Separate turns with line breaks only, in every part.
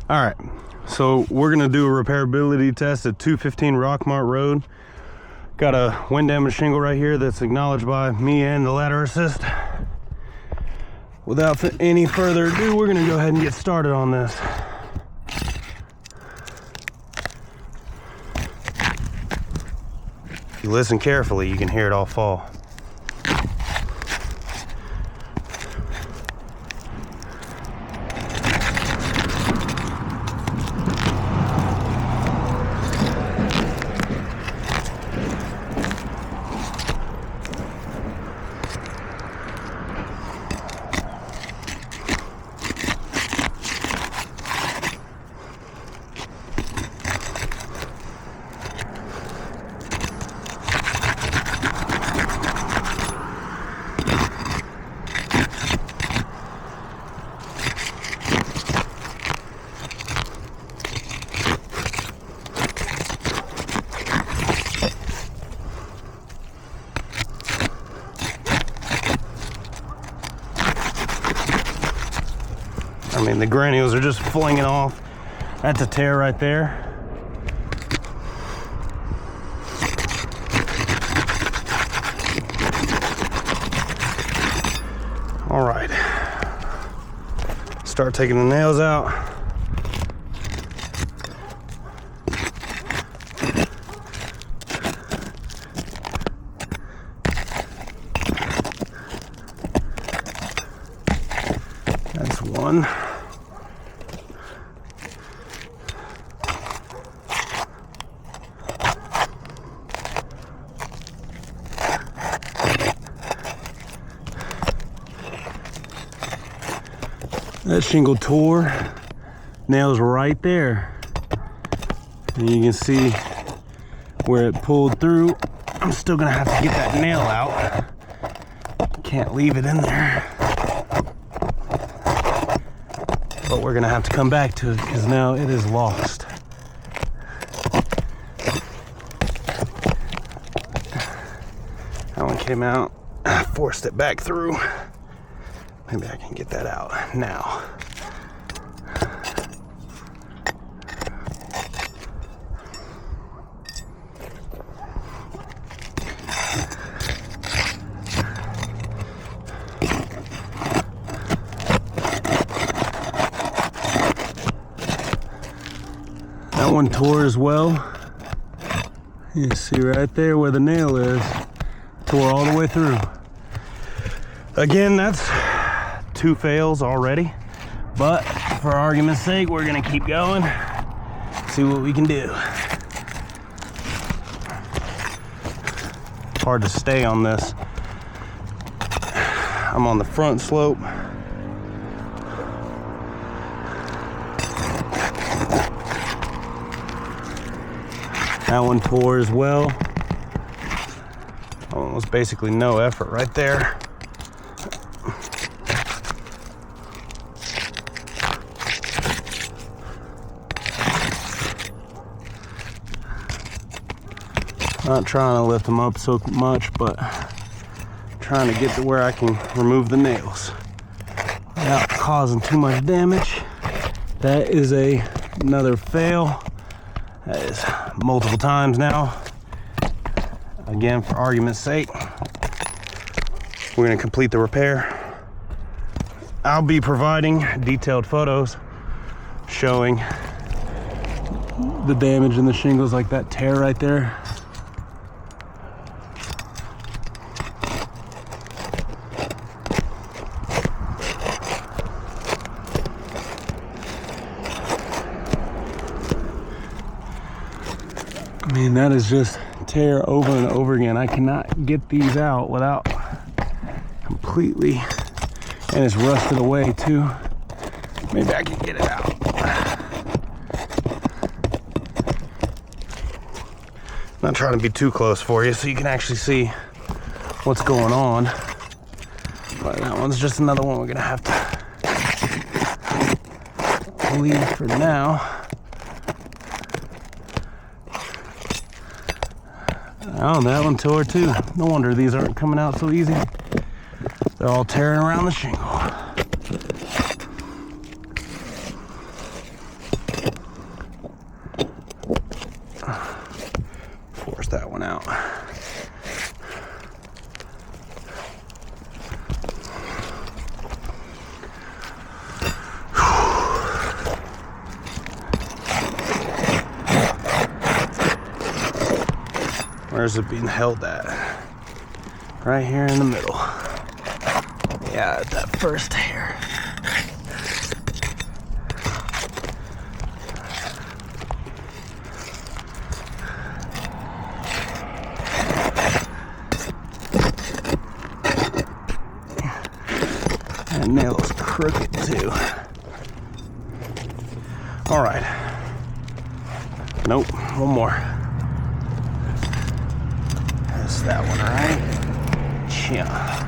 All right, so we're gonna do a repairability test at 215 Rockmart Road. Got a wind damage shingle right here that's acknowledged by me and the ladder assist. Without any further ado, we're gonna go ahead and get started on this. If you listen carefully, you can hear it all fall. I mean, the granules are just flinging off. That's a tear right there. All right. Start taking the nails out. That's one. That shingle tore, nails right there. And you can see where it pulled through. I'm still gonna have to get that nail out. Can't leave it in there. But we're gonna have to come back to it because now it is lost. That one came out, I forced it back through. Maybe I can get that out now. That one tore as well. You can see right there where the nail is. Tore all the way through. Again, that's 2 fails already, but for argument's sake, we're gonna keep going, see what we can do. Hard to stay on this. I'm on the front slope. That one tore as well. That one was basically no effort right there. Not trying to lift them up so much, but trying to get to where I can remove the nails without causing too much damage. That is another fail. That is multiple times now. Again, for argument's sake, we're gonna complete the repair. I'll be providing detailed photos showing the damage in the shingles, like that tear right there. I mean, that is just tear over and over again. I cannot get these out without completely, and it's rusted away too. Maybe I can get it out. Not trying to be too close for you so you can actually see what's going on. But that one's just another one we're gonna have to leave for now. Oh, that one tore too. No wonder these aren't coming out so easy. They're all tearing around the shingle. lift that one out. Where's it being held at? Right here in the middle. Yeah, that first hair. That nail's crooked too. All right. Nope, one more. That's that one, right? Yeah.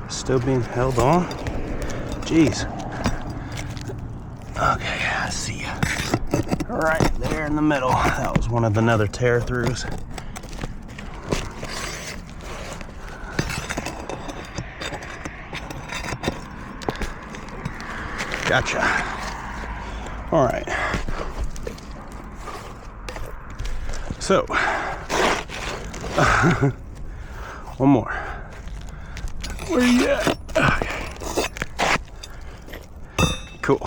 Still being held on. Jeez. Okay, I see ya. Right there in the middle. That was one of the nether tear throughs. Gotcha. All right. So, one more. Where you at? Okay. Cool.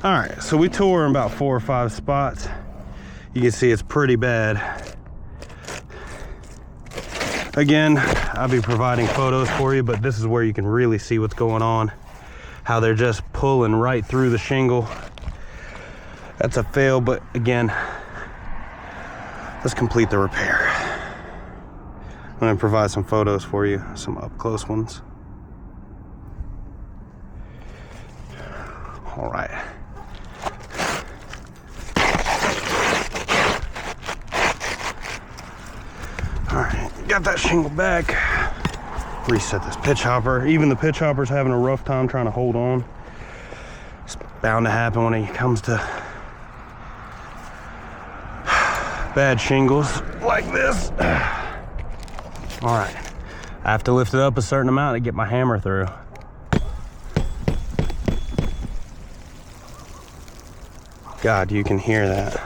All right, so we tore in about 4 or 5 spots. You can see it's pretty bad. Again, I'll be providing photos for you, but this is where you can really see what's going on. How they're just pulling right through the shingle. That's a fail, but again, let's complete the repair. I'm gonna provide some photos for you, some up close ones. All right. All right, got that shingle back. Reset this pitch hopper. Even the pitch hopper's having a rough time trying to hold on. It's bound to happen when it comes to bad shingles like this. All right, I have to lift it up a certain amount to get my hammer through. God, you can hear that.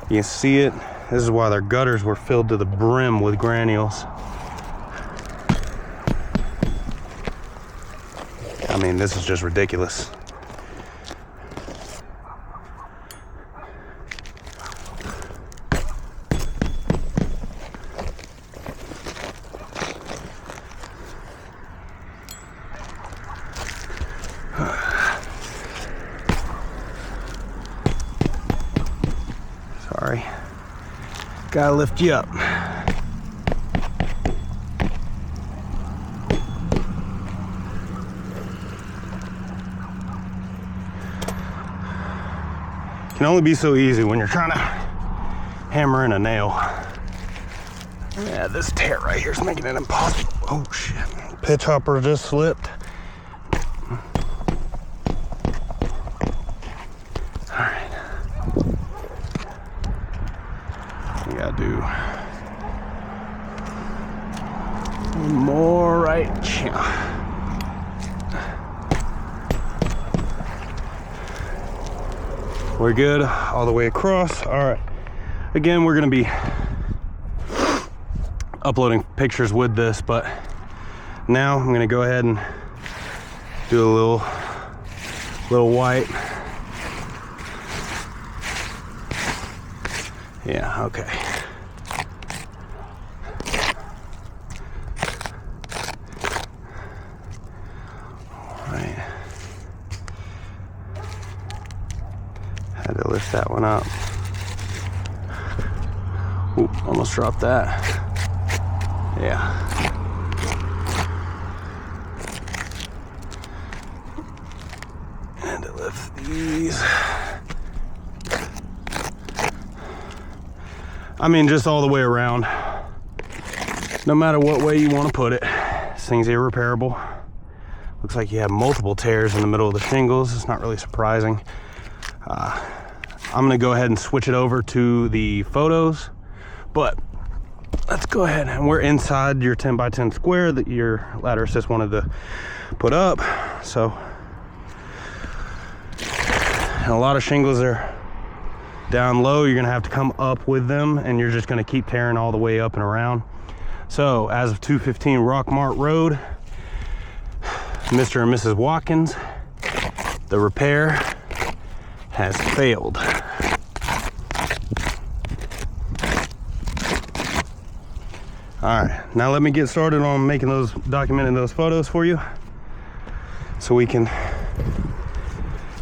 You can see it. This is why their gutters were filled to the brim with granules. I mean, this is just ridiculous. Sorry. Gotta lift you up. Can only be so easy when you're trying to hammer in a nail. Yeah, this tear right here is making it impossible. Oh shit, pitch hopper just slipped. All right, we gotta do one more right here. We're good all the way across. All right, again, we're gonna be uploading pictures with this, but now I'm gonna go ahead and do a little white. Yeah, okay. All right. Had to lift that one up. Ooh, almost dropped that. Yeah. And to lift these. I mean, just all the way around. No matter what way you want to put it, this thing's irreparable. Looks like you have multiple tears in the middle of the shingles. It's not really surprising. I'm gonna go ahead and switch it over to the photos, but let's go ahead, and we're inside your 10 by 10 square that your ladder assist wanted to put up. So, and a lot of shingles are down low. You're gonna have to come up with them, and you're just gonna keep tearing all the way up and around. So as of 215 Rockmart Road, Mr. and Mrs. Watkins, the repair has failed. All right, now let me get started on documenting those photos for you so we can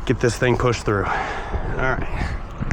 get this thing pushed through. All right.